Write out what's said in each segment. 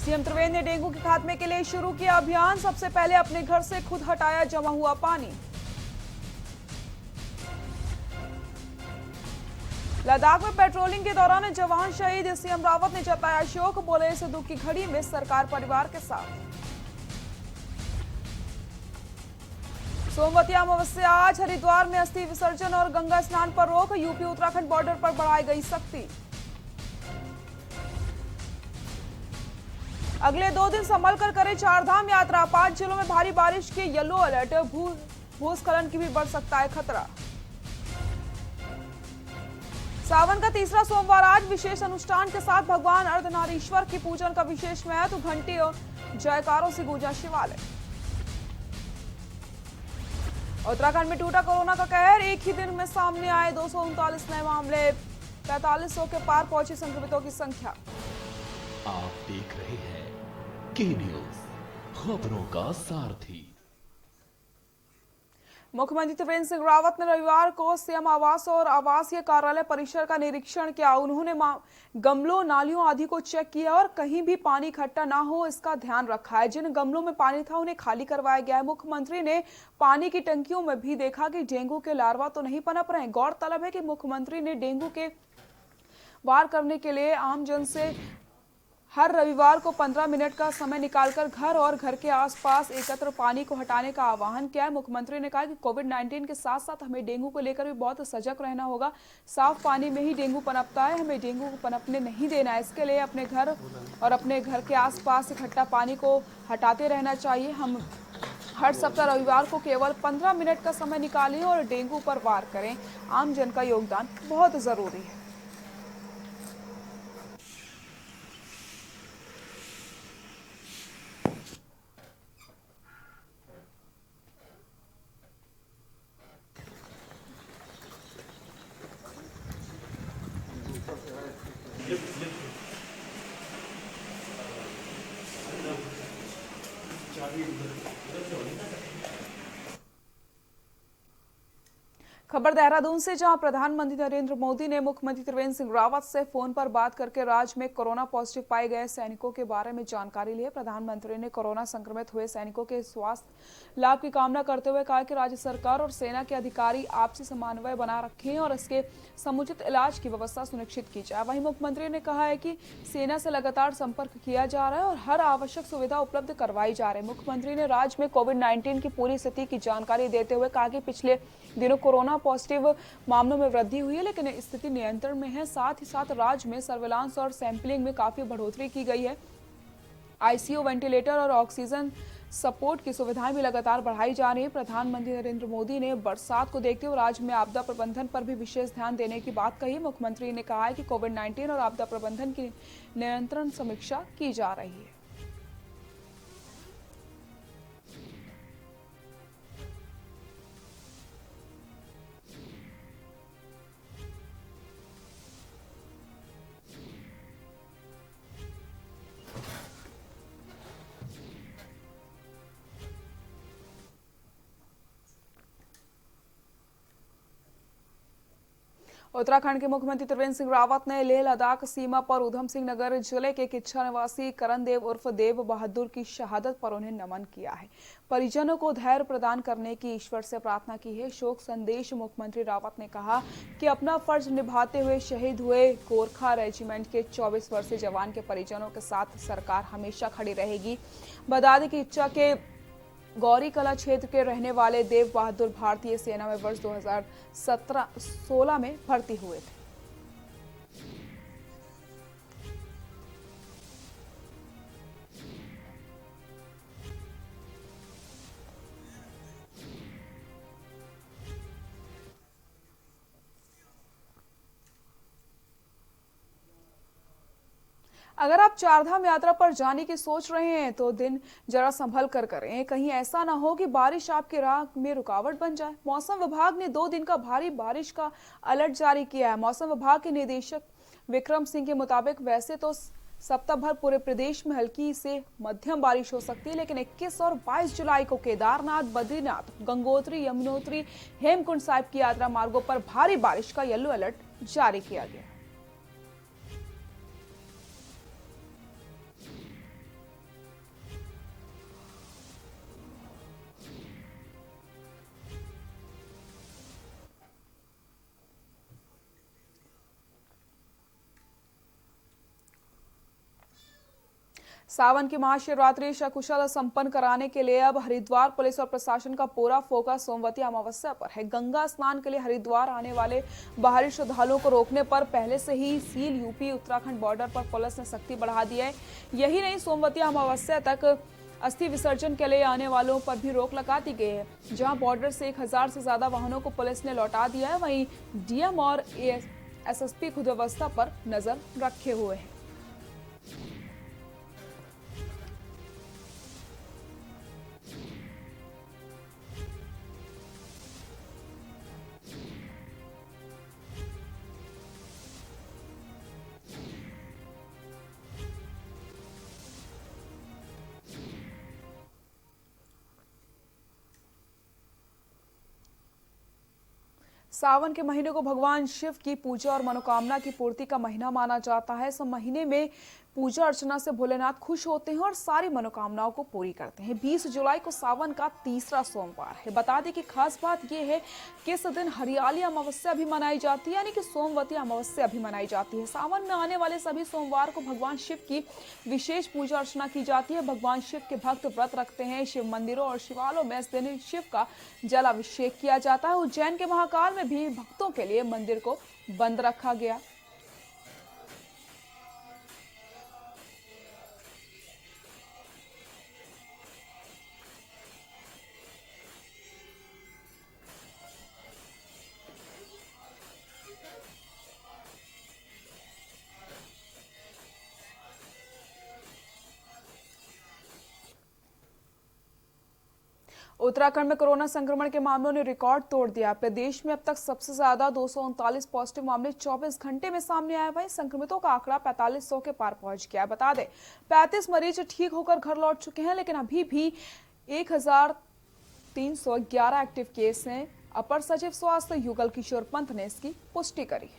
CM Trivendra ने dengue के खात्मे के लिए शुरू किया अभियान। सबसे पहले अपने घर से खुद हटाया जमा हुआ पानी। लद्दाख में पेट्रोलिंग के दौरान जवान शहीद, सीएम रावत ने जताया शोक। बोले इस दुख की घड़ी में सरकार परिवार के साथ। सोमवती अमावस्या आज, हरिद्वार में अस्थि विसर्जन और गंगा स्नान पर रोक। यूपी उत्तराखंड बॉर्डर पर बढ़ाई गई सख्ती। अगले 2 दिन संभल कर करें चारधाम यात्रा। 5 जिलों में भारी बारिश की येलो अलर्ट। भूस्खलन की भी बढ़ सकता है खतरा। सावन का तीसरा सोमवार आज, विशेष अनुष्ठान के साथ भगवान अर्धनारीश्वर की पूजन का विशेष महत्व। घंटी और जयकारों से गूंजा शिवालय। उत्तराखंड में टूटा कोरोना का कहर। एक ही दिन में सामने आए 239 नए मामले। 4500 के पार पहुंची संक्रमितों की संख्या। आप देख रहे हैं के न्यूज, खबरों का सारथी। मुख्यमंत्री त्रिवेंद्र सिंह रावत ने रविवार को सीएम आवास और आवासीय कार्यालय परिसर का निरीक्षण किया। उन्होंने गमलों, नालियों आदि को चेक किया और कहीं भी पानी इकट्ठा ना हो इसका ध्यान रखा है। जिन गमलों में पानी था उन्हें खाली करवाया गया है। मुख्यमंत्री ने पानी की टंकियों में भी देखा कि डेंगू के लार्वा तो नहीं पनप रहे। गौरतलब है कि मुख्यमंत्री ने डेंगू के वार करने के लिए आमजन से हर रविवार को 15 मिनट का समय निकालकर घर और घर के आसपास एकत्र पानी को हटाने का आह्वान किया है। मुख्यमंत्री ने कहा कि कोविड-19 के साथ साथ हमें डेंगू को लेकर भी बहुत सजग रहना होगा। साफ पानी में ही डेंगू पनपता है, हमें डेंगू को पनपने नहीं देना है। इसके लिए अपने घर और अपने घर के आसपास इकट्ठा पानी को हटाते रहना चाहिए। हम हर सप्ताह रविवार को केवल 15 मिनट का समय निकालें और डेंगू पर वार करें। आमजन का योगदान बहुत जरूरी है। खबर देहरादून से, जहां प्रधानमंत्री नरेंद्र मोदी ने मुख्यमंत्री त्रिवेंद्र सिंह रावत से फोन पर बात करके राज्य में कोरोना पॉजिटिव पाए गए सैनिकों के बारे में जानकारी ली। प्रधानमंत्री ने कोरोना संक्रमित हुए सैनिकों के स्वास्थ्य लाभ की कामना करते हुए कहा कि राज्य सरकार और सेना के अधिकारी आपसी समन्वय बना रखें और इसके समुचित इलाज की व्यवस्था सुनिश्चित की जाए। वहीं मुख्यमंत्री ने कहा है कि सेना से लगातार संपर्क किया जा रहा है और हर आवश्यक सुविधा उपलब्ध करवाई जा रही है। मुख्यमंत्री ने राज्य में कोविड-19 की पूरी स्थिति की जानकारी देते हुए कहा कि पिछले दिनों कोरोना पॉजिटिव मामलों में वृद्धि हुई है, लेकिन स्थिति नियंत्रण में है। साथ ही साथ राज्य में सर्विलांस और सैंपलिंग में काफी बढ़ोतरी की गई है। आईसीयू, वेंटिलेटर और ऑक्सीजन सपोर्ट की सुविधाएं भी लगातार बढ़ाई जा रही है। प्रधानमंत्री नरेंद्र मोदी ने बरसात को देखते हुए राज्य में आपदा प्रबंधन पर भी विशेष ध्यान देने की बात कही। मुख्यमंत्री ने कहा है कि कोविड-19 और आपदा प्रबंधन की निरंतर समीक्षा की जा रही है। उत्तराखंड के मुख्यमंत्री त्रिवेंद्र सिंह रावत ने लेह लद्दाख सीमा पर ऊधम सिंह नगर जिले के किच्छा निवासी करण देव उर्फ देव बहादुर की शहादत पर उन्हें नमन किया है। परिजनों को धैर्य प्रदान करने की ईश्वर से प्रार्थना की है। शोक संदेश मुख्यमंत्री रावत ने कहा कि अपना फर्ज निभाते हुए शहीद हुए गोरखा रेजिमेंट के 24 वर्षीय जवान के परिजनों के साथ सरकार हमेशा खड़ी रहेगी। बता दें कि इच्छा के गौरी कला क्षेत्र के रहने वाले देव बहादुर भारतीय सेना में वर्ष 2016 में भर्ती हुए थे। अगर आप चारधाम यात्रा पर जाने की सोच रहे हैं तो दिन जरा संभल कर करें। कहीं ऐसा ना हो कि बारिश आपके राह में रुकावट बन जाए। मौसम विभाग ने 2 दिन का भारी बारिश का अलर्ट जारी किया है। मौसम विभाग के निदेशक विक्रम सिंह के मुताबिक वैसे तो सप्ताह भर पूरे प्रदेश में हल्की से मध्यम बारिश हो सकती है, लेकिन 21 और 22 जुलाई को केदारनाथ, बद्रीनाथ, गंगोत्री, यमुनोत्री, हेमकुंड साहिब की यात्रा मार्गों पर भारी बारिश का येलो अलर्ट जारी किया गया। सावन की महाशिवरात्रि सकुशल संपन्न कराने के लिए अब हरिद्वार पुलिस और प्रशासन का पूरा फोकस सोमवती अमावस्या पर है। गंगा स्नान के लिए हरिद्वार आने वाले बाहरी श्रद्धालुओं को रोकने पर पहले से ही सील यूपी उत्तराखंड बॉर्डर पर पुलिस ने सख्ती बढ़ा दी है। यही नहीं, सोमवती अमावस्या तक अस्थि विसर्जन के लिए आने वालों पर भी रोक लगा दी गई है। जहां बॉर्डर से 1000 से ज्यादा वाहनों को पुलिस ने लौटा दिया है, वहीं डीएम और एसएसपी खुद व्यवस्था पर नजर रखे हुए हैं। सावन के महीने को भगवान शिव की पूजा और मनोकामना की पूर्ति का महीना माना जाता है। इस महीने में पूजा अर्चना से भोलेनाथ खुश होते हैं और सारी मनोकामनाओं को पूरी करते हैं। 20 जुलाई को सावन का तीसरा सोमवार है। बता दें कि खास बात यह है कि इस दिन हरियाली अमावस्या भी मनाई जाती है, यानी कि सोमवती अमावस्या भी मनाई जाती है। सावन में आने वाले सभी सोमवार को भगवान शिव की विशेष पूजा अर्चना की जाती है। भगवान शिव के भक्त व्रत रखते हैं। शिव मंदिरों और शिवालयों में इस दिन शिव का जलाभिषेक किया जाता है। उज्जैन के महाकाल में भी भक्तों के लिए मंदिर को बंद रखा गया। उत्तराखंड में कोरोना संक्रमण के मामलों ने रिकॉर्ड तोड़ दिया। प्रदेश में अब तक सबसे ज्यादा 239 पॉजिटिव मामले 24 घंटे में सामने आए। वहीं संक्रमितों का आंकड़ा 4500 के पार पहुंच गया। बता दें 35 मरीज ठीक होकर घर लौट चुके हैं, लेकिन अभी भी 1311 एक्टिव केस हैं। अपर सचिव स्वास्थ्य युगल किशोर पंत ने इसकी पुष्टि करी।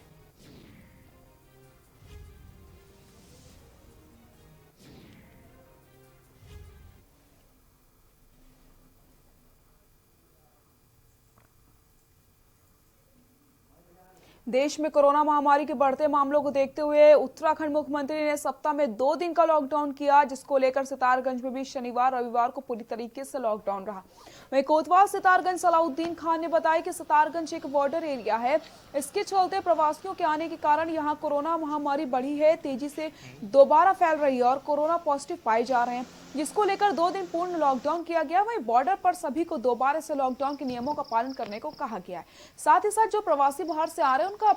देश में कोरोना महामारी के बढ़ते मामलों को देखते हुए उत्तराखंड मुख्यमंत्री ने सप्ताह में 2 दिन का लॉकडाउन किया, जिसको लेकर सितारगंज में भी शनिवार रविवार को पूरी तरीके से लॉकडाउन रहा। वहीं कोतवाल सितारगंज सलाउद्दीन खान ने बताया कि सितारगंज एक बॉर्डर एरिया है। इसके चलते प्रवासियों के आने के कारण यहाँ कोरोना महामारी बढ़ी है, तेजी से दोबारा फैल रही है और कोरोना पॉजिटिव पाए जा रहे हैं, जिसको लेकर 2 दिन पूर्ण लॉकडाउन किया गया। वहीं बॉर्डर पर सभी को दोबारा से लॉकडाउन के नियमों का पालन करने को कहा गया है। साथ ही साथ जो प्रवासी बाहर से आ रहे हैं उनका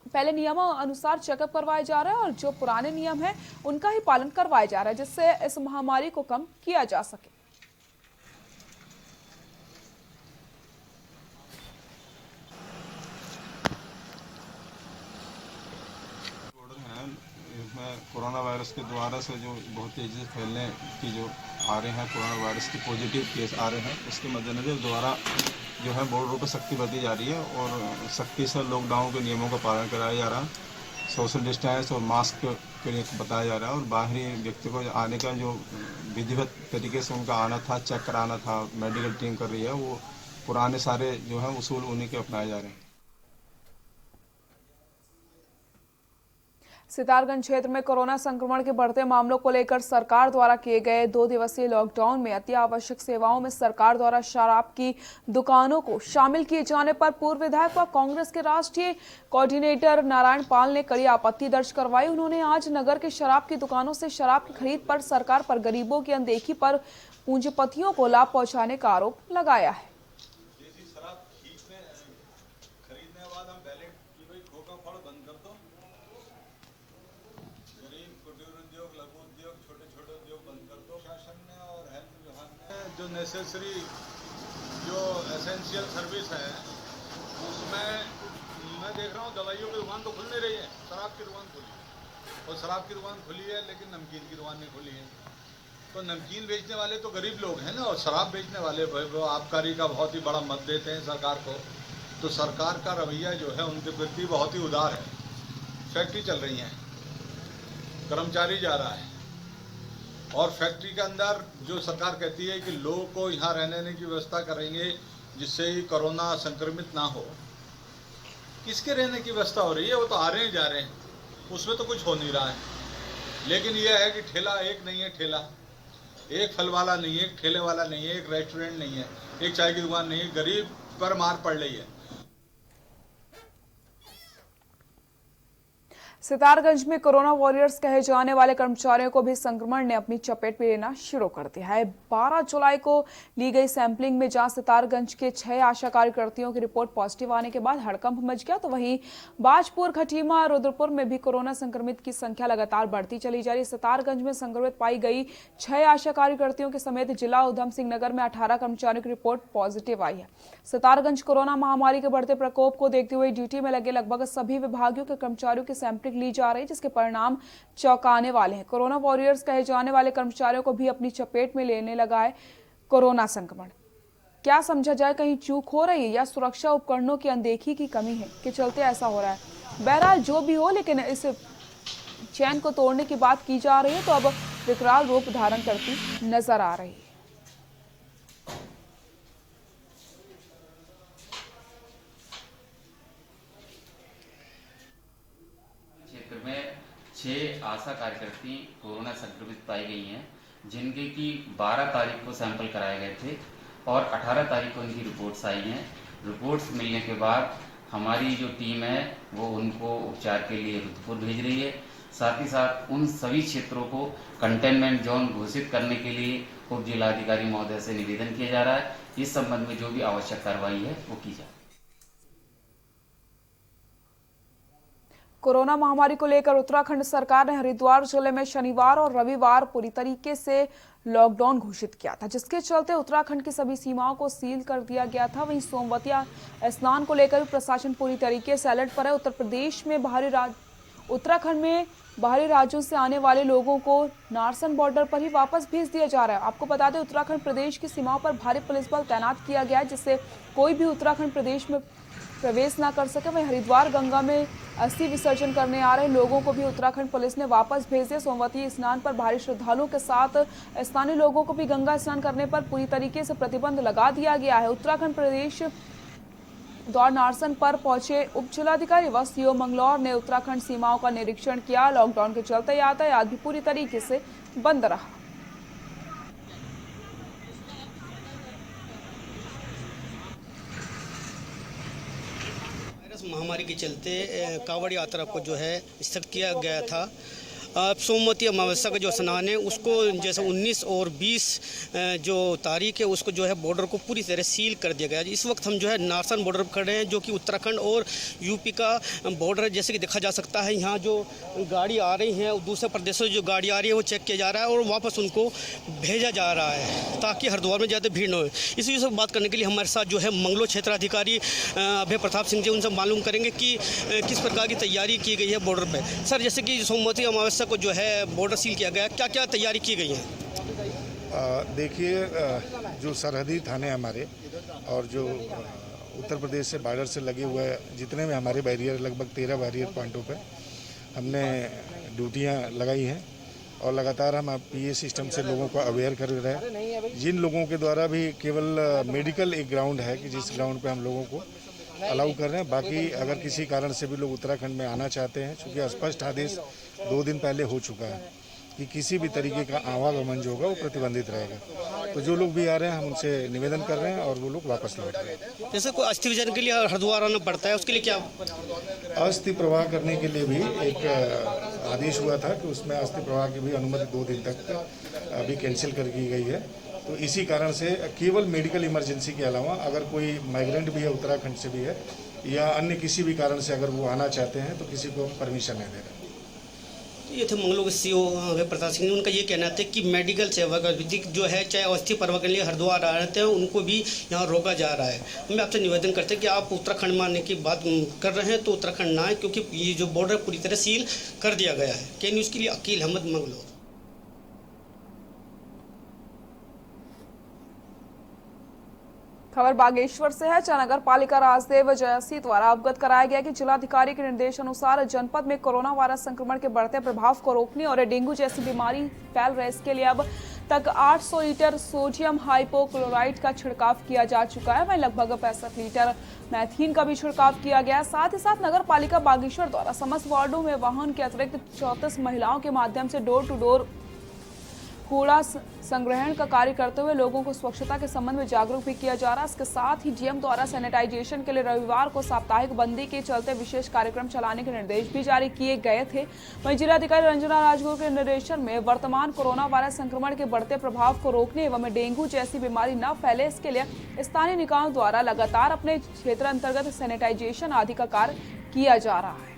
पहले नियमों अनुसार चेकअप करवाए जा रहे हैं और जो पुराने नियम है उनका ही पालन करवाया जा रहा है, जिससे इस महामारी को कम किया जा सके। कोरोना वायरस के द्वारा से जो बहुत तेज़ी से फैलने की जो आ रहे हैं, कोरोना वायरस के पॉजिटिव केस आ रहे हैं, उसके मद्देनज़र द्वारा जो है बॉर्डरों पर सख्ती बरती जा रही है और सख्ती से लॉकडाउन के नियमों का पालन कराया जा रहा है। सोशल डिस्टेंस और मास्क के लिए बताया जा रहा है और बाहरी व्यक्ति को आने का जो विधिवत तरीके से उनका आना था, चेक कराना था, मेडिकल टीम कर रही है, वो पुराने सारे जो है उसूल उन्हीं के अपनाए जा रहे हैं। सितारगंज क्षेत्र में कोरोना संक्रमण के बढ़ते मामलों को लेकर सरकार द्वारा किए गए 2 दिवसीय लॉकडाउन में अति आवश्यक सेवाओं में सरकार द्वारा शराब की दुकानों को शामिल किए जाने पर पूर्व विधायक व कांग्रेस के राष्ट्रीय कोऑर्डिनेटर नारायण पाल ने कड़ी आपत्ति दर्ज करवाई। उन्होंने आज नगर के शराब की दुकानों से शराब की खरीद पर सरकार पर गरीबों की अनदेखी पर पूंजीपतियों को लाभ पहुंचाने का आरोप लगाया है। जो नेसेसरी जो एसेंशियल सर्विस है उसमें मैं देख रहा हूँ दवाइयों की दुकान तो खुल नहीं रही है, शराब की दुकान खुली है और शराब की दुकान खुली है लेकिन नमकीन की दुकान नहीं खुली है। तो नमकीन बेचने वाले तो गरीब लोग हैं ना, और शराब बेचने वाले वो आबकारी का बहुत ही बड़ा मत देते हैं सरकार को। तो सरकार का रवैया जो है उनके प्रति बहुत ही उदार है। फैक्ट्री चल रही है, कर्मचारी जा रहा है और फैक्ट्री के अंदर जो सरकार कहती है कि लोगों को यहाँ रहने की व्यवस्था करेंगे जिससे कोरोना संक्रमित ना हो। किसके रहने की व्यवस्था हो रही है? वो तो आ रहे हैं जा रहे हैं, उसमें तो कुछ हो नहीं रहा है। लेकिन यह है कि ठेला एक नहीं है, ठेला एक फल वाला नहीं है, एक ठेले वाला नहीं है, एक रेस्टोरेंट नहीं है, एक चाय की दुकान नहीं है, गरीब पर मार पड़ रही है। सितारगंज में कोरोना वॉरियर्स कहे जाने वाले कर्मचारियों को भी संक्रमण ने अपनी चपेट में लेना शुरू कर दिया है। 12 जुलाई को ली गई सैंपलिंग में जहां सितारगंज के 6 आशा कार्यकर्तियों की रिपोर्ट पॉजिटिव आने के बाद हड़कंप मच गया, तो वहीं बाजपुर, खटीमा और रुद्रपुर में भी कोरोना संक्रमित की संख्या लगातार बढ़ती चली जा रही है। सितारगंज में संक्रमित पाई गई 6 आशा कार्यकर्तियों के समेत जिला उधम सिंह नगर में 18 कर्मचारियों की रिपोर्ट पॉजिटिव आई है। सितारगंज कोरोना महामारी के बढ़ते प्रकोप को देखते हुए ड्यूटी में लगे लगभग सभी विभागों के कर्मचारियों की सैंपलिंग ली जा रही है, जिसके परिणाम चौंकाने वाले हैं। कोरोना वॉरियर्स कहे जाने वाले कर्मचारियों को भी अपनी चपेट में लेने लगा है कोरोना संक्रमण। क्या समझा जाए, कहीं चूक हो रही है या सुरक्षा उपकरणों की अनदेखी की कमी है के चलते ऐसा हो रहा है। बहरहाल जो भी हो, लेकिन इस चैन को तोड़ने की बात की जा रही है तो अब विकराल रूप धारण करती नजर आ रही है। क्षेत्र में 6 आशा कार्यकर्ती कोरोना संक्रमित पाई गई हैं, जिनके की 12 तारीख को सैंपल कराए गए थे और 18 तारीख को उनकी रिपोर्ट्स आई हैं। रिपोर्ट्स मिलने के बाद हमारी जो टीम है वो उनको उपचार के लिए रुद्रपुर भेज रही है। साथ ही साथ उन सभी क्षेत्रों को कंटेनमेंट जोन घोषित करने के लिए उप जिलाधिकारी महोदय से निवेदन किया जा रहा है। इस संबंध में जो भी आवश्यक कार्रवाई है वो की जाए। कोरोना महामारी को लेकर उत्तराखंड सरकार ने हरिद्वार जिले में शनिवार और रविवार पूरी तरीके से लॉकडाउन घोषित किया था, जिसके चलते उत्तराखंड की सभी सीमाओं को सील कर दिया गया था। वहीं सोमवती स्नान को लेकर प्रशासन पूरी तरीके से अलर्ट पर है। उत्तराखंड में बाहरी राज्यों से आने वाले लोगों को नारसन बॉर्डर पर ही वापस भेज दिया जा रहा है। आपको बता दें, उत्तराखंड प्रदेश की सीमाओं पर भारी पुलिस बल तैनात किया गया है, जिससे कोई भी उत्तराखंड प्रदेश में प्रवेश ना कर सके। वहीं हरिद्वार गंगा में अस्थि विसर्जन करने आ रहे लोगों को भी उत्तराखंड पुलिस ने वापस भेज दिया। सोमवती स्नान पर भारी श्रद्धालुओं के साथ स्थानीय लोगों को भी गंगा स्नान करने पर पूरी तरीके से प्रतिबंध लगा दिया गया है। उत्तराखंड प्रदेश द्वार नारसन पर पहुंचे उप जिलाधिकारी व सीओ मंगलौर ने उत्तराखंड सीमाओं का निरीक्षण किया। लॉकडाउन के चलते यातायात भी पूरी तरीके से बंद रहा। महामारी के चलते कांवड़ यात्रा को जो है स्थगित किया गया था। सोमवती अमावस्या का जो स्नान है उसको जैसे 19 और 20 जो तारीख है उसको जो है बॉर्डर को पूरी तरह सील कर दिया गया। इस वक्त हम जो है नारसन बॉर्डर पर खड़े हैं, जो कि उत्तराखंड और यूपी का बॉर्डर है। जैसे कि देखा जा सकता है, यहाँ जो गाड़ी आ रही है, दूसरे प्रदेशों से जो गाड़ी आ रही है वो चेक किया जा रहा है और वापस उनको भेजा जा रहा है, ताकि हरिद्वार में ज़्यादा भीड़ न हो। इस विषय पर बात करने के लिए हमारे साथ जो है मंगलो क्षेत्राधिकारी अभय प्रताप सिंह जी, उनसे मालूम करेंगे कि किस प्रकार की तैयारी की गई है बॉर्डर पर। सर, जैसे कि सोमवती अमावस्या को जो है बॉर्डर सील किया गया, क्या क्या तैयारी की गई है? देखिए, जो सरहदी थाने हमारे और जो उत्तर प्रदेश से बॉर्डर से लगे हुए जितने भी हमारे बैरियर, लगभग 13 बैरियर पॉइंटों पे हमने ड्यूटियां लगाई हैं और लगातार हम पीए सिस्टम से लोगों को अवेयर कर रहे हैं। जिन लोगों के द्वारा भी केवल मेडिकल एक ग्राउंड है कि जिस ग्राउंड पे हम लोगों को अलाउ कर रहे हैं। बाकी अगर किसी कारण से भी लोग उत्तराखंड में आना चाहते हैं, चूँकि स्पष्ट आदेश 2 दिन पहले हो चुका है कि किसी भी तरीके का आवागमन जो होगा वो प्रतिबंधित रहेगा। तो जो लोग भी आ रहे हैं हम उनसे निवेदन कर रहे हैं और वो लोग वापस लौट रहे हैं। जैसे कोई अस्थि विसर्जन के लिए हरिद्वार आना पड़ता है, उसके लिए क्या? अस्थि प्रवाह करने के लिए भी एक आदेश हुआ था कि उसमें अस्थि प्रवाह की भी अनुमति 2 दिन तक अभी कैंसिल कर दी गई है। तो इसी कारण से केवल मेडिकल इमरजेंसी के अलावा अगर कोई माइग्रेंट भी है, उत्तराखंड से भी है या अन्य किसी भी कारण से अगर वो आना चाहते हैं तो किसी को परमिशन नहीं दे रहे। ये थे मंगलों के सीओ अभय प्रताप सिंह। उनका ये कहना था कि मेडिकल सेवा का जो है, चाहे अस्थि प्रवाह के लिए हरिद्वार आ रहे थे, उनको भी यहाँ रोका जा रहा है। हम आपसे निवेदन करते हैं कि आप उत्तराखंड में आने की बात कर रहे हैं तो उत्तराखंड ना आए, क्योंकि ये जो बॉर्डर पूरी तरह सील कर दिया गया है। के न्यूज़ के लिए अकील अहमद, मंगलोर। खबर बागेश्वर से है। नगर पालिका राजदेव जयसी द्वारा अवगत कराया गया कि जिलाधिकारी के निर्देश अनुसार जनपद में कोरोना वायरस संक्रमण के बढ़ते प्रभाव को रोकने और डेंगू जैसी बीमारी फैल रही, इसके लिए अब तक 800 लीटर सोडियम हाइपोक्लोराइट का छिड़काव किया जा चुका है। वहीं लगभग 65 लीटर मैथीन का भी छिड़काव किया गया। साथ ही साथ नगर पालिका बागेश्वर द्वारा समस्त वार्डों में वाहन के अतिरिक्त 34 महिलाओं के माध्यम से डोर टू डोर कूड़ा संग्रहण का कार्य करते हुए लोगों को स्वच्छता के संबंध में जागरूक भी किया जा रहा है। इसके साथ ही डीएम द्वारा सैनिटाइजेशन के लिए रविवार को साप्ताहिक बंदी के चलते विशेष कार्यक्रम चलाने के निर्देश भी जारी किए गए थे। वहीं जिलाधिकारी रंजना राजगुरु के निर्देशन में वर्तमान कोरोना वायरस संक्रमण के बढ़ते प्रभाव को रोकने एवं डेंगू जैसी बीमारी न फैले, इसके लिए स्थानीय निकायों द्वारा लगातार अपने क्षेत्र अंतर्गत सैनिटाइजेशन आदि का कार्य किया जा रहा है।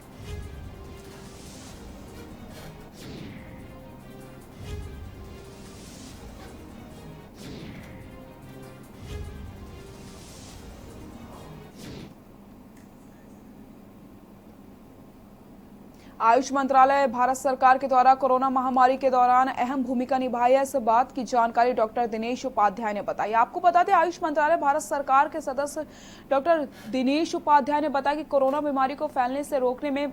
आयुष मंत्रालय भारत सरकार के द्वारा कोरोना महामारी के दौरान अहम भूमिका निभाई है। इस बात की जानकारी डॉक्टर दिनेश उपाध्याय ने बताई। आपको बता दें, आयुष मंत्रालय भारत सरकार के सदस्य डॉक्टर दिनेश उपाध्याय ने बताया कि कोरोना बीमारी को फैलने से रोकने में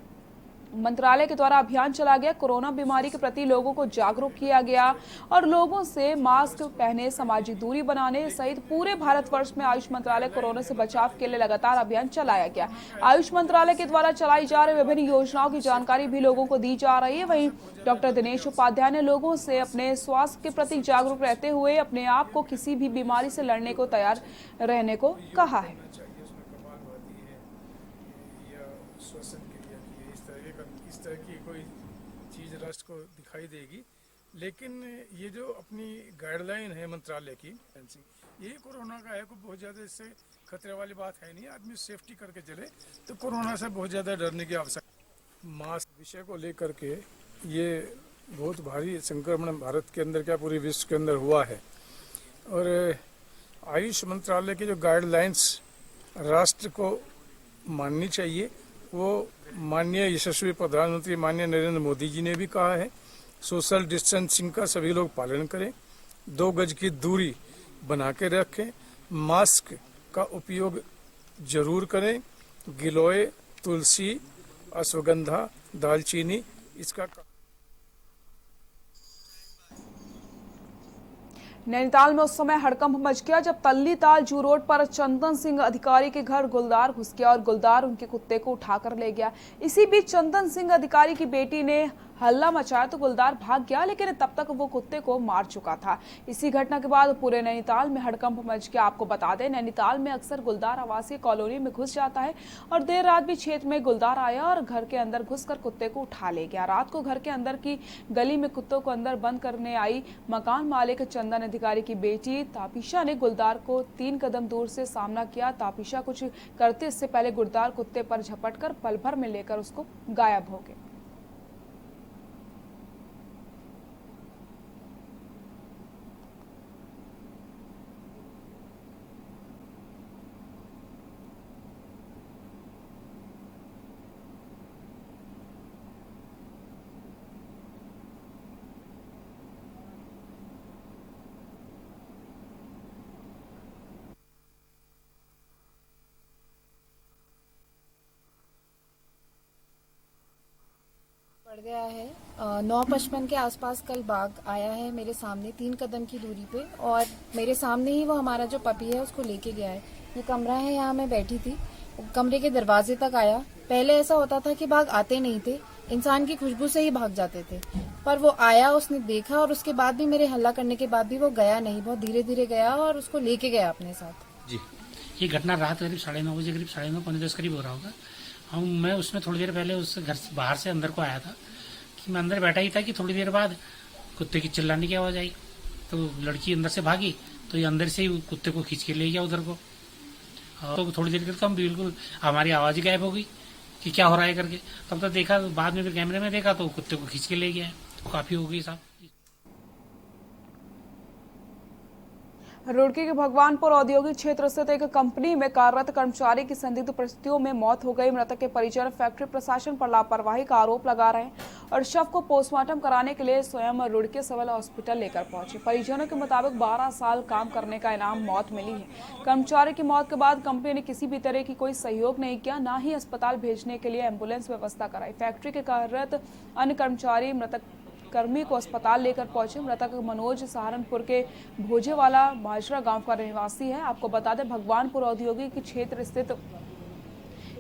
मंत्रालय के द्वारा अभियान चला गया। कोरोना बीमारी के प्रति लोगों को जागरूक किया गया और लोगों से मास्क पहने, सामाजिक दूरी बनाने सहित पूरे भारतवर्ष में आयुष मंत्रालय कोरोना से बचाव के लिए लगातार अभियान चलाया गया। आयुष मंत्रालय के द्वारा चलाई जा रही विभिन्न योजनाओं की जानकारी भी लोगों को दी जा रही है। वहीं डॉक्टर दिनेश उपाध्याय ने लोगों से अपने स्वास्थ्य के प्रति जागरूक रहते हुए अपने आप को किसी भी बीमारी से लड़ने को तैयार रहने को कहा है। इस तरह की कोई चीज़ राष्ट्र को दिखाई देगी, लेकिन ये जो अपनी गाइडलाइन है मंत्रालय की, ये कोरोना का है, कोई बहुत ज़्यादा इससे खतरे वाली बात है नहीं। आदमी सेफ्टी करके चले तो कोरोना से बहुत ज़्यादा डरने की आवश्यकता। मास्क विषय को लेकर के ये बहुत भारी संक्रमण भारत के अंदर क्या पूरे विश्व के अंदर हुआ है, और आयुष मंत्रालय की जो गाइडलाइंस राष्ट्र को माननी चाहिए, वो माननीय यशस्वी प्रधानमंत्री माननीय नरेंद्र मोदी जी ने भी कहा है। सोशल डिस्टेंसिंग का सभी लोग पालन करें, 2 गज की दूरी बना के रखें, मास्क का उपयोग जरूर करें, गिलोय, तुलसी, अश्वगंधा, दालचीनी इसका। नैनीताल में उस समय हड़कंप मच गया जब तल्लीताल जू रोड पर चंदन सिंह अधिकारी के घर गुलदार घुस गया और गुलदार उनके कुत्ते को उठाकर ले गया। इसी बीच चंदन सिंह अधिकारी की बेटी ने हल्ला मचाया तो गुलदार भाग गया, लेकिन तब तक वो कुत्ते को मार चुका था। इसी घटना के बाद पूरे नैनीताल में हड़कंप मच गया। आपको बता दें, नैनीताल में अक्सर गुलदार आवासीय कॉलोनी में घुस जाता है और देर रात भी क्षेत्र में गुलदार आया और घर के अंदर घुसकर कुत्ते को उठा ले गया। रात को घर के अंदर की गली में कुत्तों को अंदर बंद करने आई मकान मालिक चंदन अधिकारी की बेटी तापीशा ने गुलदार को 3 कदम दूर से सामना किया। तापीशा कुछ करते इससे पहले गुलदार कुत्ते पर झपटकर पल भर में लेकर उसको गायब हो गए। पड़ गया है 9:55 के आसपास कल बाघ आया है मेरे सामने 3 कदम की दूरी पे, और मेरे सामने ही वो हमारा जो पपी है उसको लेके गया है। ये कमरा है, यहाँ मैं बैठी थी, कमरे के दरवाजे तक आया। पहले ऐसा होता था कि बाघ आते नहीं थे, इंसान की खुशबू से ही भाग जाते थे, पर वो आया, उसने देखा और उसके बाद भी मेरे हल्ला करने के बाद भी वो गया नहीं, बहुत धीरे धीरे गया और उसको लेके गया अपने साथ। जी, ये घटना रात करीब 9:30 बजे, करीब 9:30 पौने 10 करीब हो रहा होगा। मैं उसमें थोड़ी देर पहले उस घर से बाहर से अंदर को आया था कि मैं अंदर बैठा ही था कि थोड़ी देर बाद कुत्ते की चिल्लाने की आवाज आई, तो लड़की अंदर से भागी, तो ये अंदर से ही कुत्ते को खींच के ले गया उधर को। तो थोड़ी देर तो हम बिल्कुल, हमारी आवाज ही गायब हो गई कि क्या हो रहा है करके। तब तक देखा, बाद में फिर कैमरे में देखा तो कुत्ते को खींच के ले गया है। तो काफी हो गई साहब। रुड़की के भगवानपुर औद्योगिक क्षेत्र स्थित एक कंपनी में कार्यरत कर्मचारी की संदिग्ध परिस्थितियों में मौत हो गई। मृतक के परिजन फैक्ट्री प्रशासन पर लापरवाही का आरोप लगा रहे हैं और शव को पोस्टमार्टम कराने के लिए स्वयं रुड़की सिविल हॉस्पिटल लेकर पहुंचे। परिजनों के मुताबिक 12 साल काम करने का इनाम मौत मिली है। कर्मचारी की मौत के बाद कंपनी ने किसी भी तरह की कोई सहयोग नहीं किया, न ही अस्पताल भेजने के लिए एम्बुलेंस व्यवस्था कराई। फैक्ट्री के कार्यरत अन्य कर्मचारी मृतक कर्मी को अस्पताल लेकर पहुंचे। मृतक मनोज सहारनपुर के भोजेवाला माजरा गांव का रहवासी है। आपको बता दें, भगवानपुर औद्योगिक क्षेत्र स्थित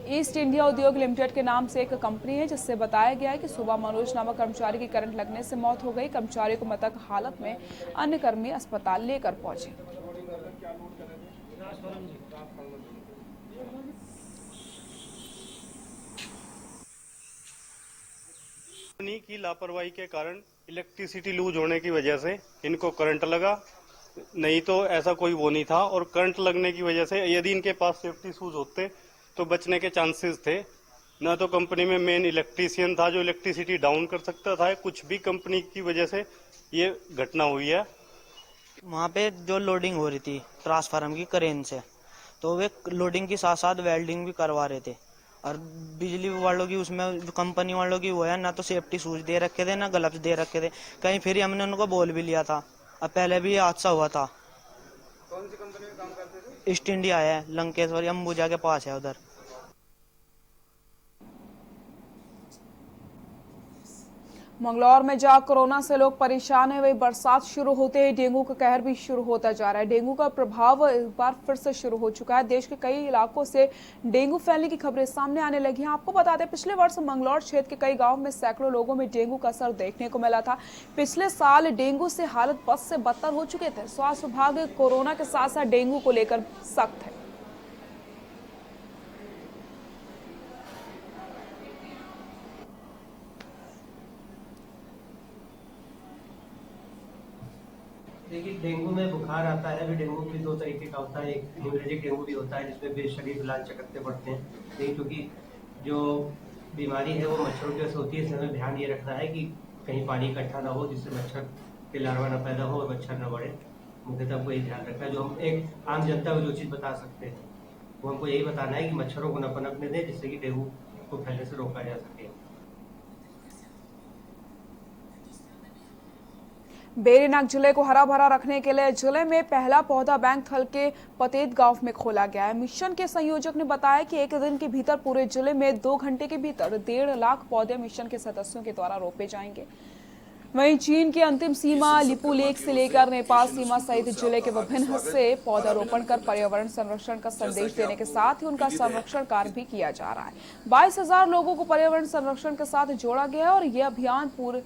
ईस्ट इंडिया उद्योग लिमिटेड के नाम से एक कंपनी है, जिससे बताया गया है कि सुबह मनोज नामक कर्मचारी की करंट लगने से मौत हो गई। कर्मचारी को मृतक हालत में अन्य कर्मी अस्पताल लेकर पहुंचे। कंपनी की लापरवाही के कारण इलेक्ट्रिसिटी लूज होने की वजह से इनको करंट लगा, नहीं तो ऐसा कोई वो नहीं था। और करंट लगने की वजह से यदि इनके पास सेफ्टी शूज होते तो बचने के चांसेस थे। ना तो कंपनी में मेन इलेक्ट्रीशियन था जो इलेक्ट्रिसिटी डाउन कर सकता था, कुछ भी कंपनी की वजह से ये घटना हुई है। वहाँ पे जो लोडिंग हो रही थी ट्रांसफार्मर की क्रेन से, तो वे लोडिंग के साथ साथ वेल्डिंग भी करवा रहे थे। और बिजली वालों की उसमें जो कंपनी वालों की वो है, ना तो सेफ्टी शूज दे रखे थे ना ग्लव्स दे रखे थे। कहीं फिर हमने उनको बोल भी लिया था। अब पहले भी ये हादसा हुआ था। कौन सी कंपनी में काम करते थे? ईस्ट इंडिया है, लंकेश्वर अंबुजा के पास है उधर। मंगलौर में जहां कोरोना से लोग परेशान हैं, वही बरसात शुरू होते ही डेंगू का कहर भी शुरू होता जा रहा है। डेंगू का प्रभाव एक बार फिर से शुरू हो चुका है। देश के कई इलाकों से डेंगू फैलने की खबरें सामने आने लगी हैं। आपको बता दें, पिछले वर्ष मंगलौर क्षेत्र के कई गांव में सैकड़ों लोगों में डेंगू का असर देखने को मिला था। पिछले साल डेंगू से हालत बद से बदतर हो चुके थे। स्वास्थ्य विभाग कोरोना के साथ साथ डेंगू को लेकर सख्त है। देखिए, डेंगू में बुखार आता है। भी डेंगू भी दो तरीके का होता है। एक हेमोरेजिक डेंगू भी होता है जिसमें बेशरीर लाल चकत्ते पड़ते हैं। लेकिन क्योंकि जो बीमारी है वो मच्छरों की वजह से होती है, इसमें हमें ध्यान ये रखना है कि कहीं पानी इकट्ठा ना हो जिससे मच्छर के लार्वा ना पैदा हो और मच्छर ना बढ़े। मुख्यतः हमको यही ध्यान रखना है। जो हम एक आम जनता को जो चीज़ बता सकते हैं वो हमको यही बताना है कि मच्छरों को न पनपने दें, जिससे कि डेंगू को फैलने से रोका जा सके। बेरीनाग जिले को हरा भरा रखने के लिए जिले में पहला पौधा बैंक थल के पतेत गांव में खोला गया है। मिशन के संयोजक ने बताया कि एक दिन के भीतर पूरे जिले में 2 घंटे के भीतर 1.5 लाख पौधे मिशन के सदस्यों के द्वारा रोपे जाएंगे। वहीं चीन की अंतिम सीमा लिपू लेक से लेकर नेपाल सीमा सहित जिले के विभिन्न हिस्से पौधारोपण कर पर्यावरण संरक्षण का संदेश देने के साथ ही उनका संरक्षण कार्य भी किया जा रहा है। 22,000 लोगों को पर्यावरण संरक्षण के साथ जोड़ा गया है और यह अभियान पूरे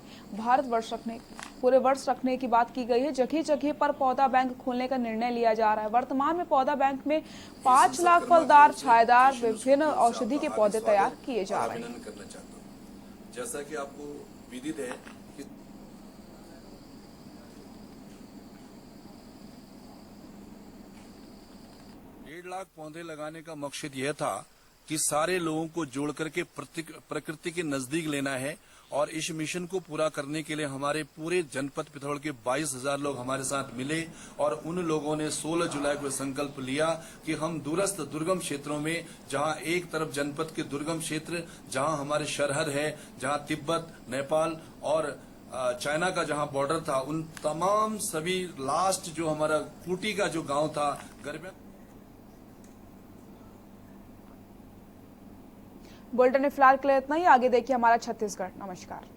वर्ष रखने की बात की गई है। जगह जगह पर पौधा बैंक खोलने का निर्णय लिया जा रहा है। वर्तमान में पौधा बैंक में 5 लाख फलदार, छायादार, विभिन्न औषधि के पौधे तैयार किए जा रहे हैं। जैसा कि आपको विदित है, 1.5 लाख पौधे लगाने का मकसद यह था कि सारे लोगों को जोड़ करके प्रकृति के नजदीक लेना है। और इस मिशन को पूरा करने के लिए हमारे पूरे जनपद पिथौरागढ़ के 22,000 लोग हमारे साथ मिले और उन लोगों ने 16 जुलाई को संकल्प लिया कि हम दूरस्थ दुर्गम क्षेत्रों में, जहां एक तरफ जनपद के दुर्गम क्षेत्र जहां हमारे सरहद है, जहां तिब्बत, नेपाल और चाइना का जहां बॉर्डर था, उन तमाम सभी लास्ट जो हमारा खूटी का जो गांव था गर्मिया। बुलेटिन में फिलहाल के लिए इतना ही। आगे देखिए हमारा छत्तीसगढ़। नमस्कार।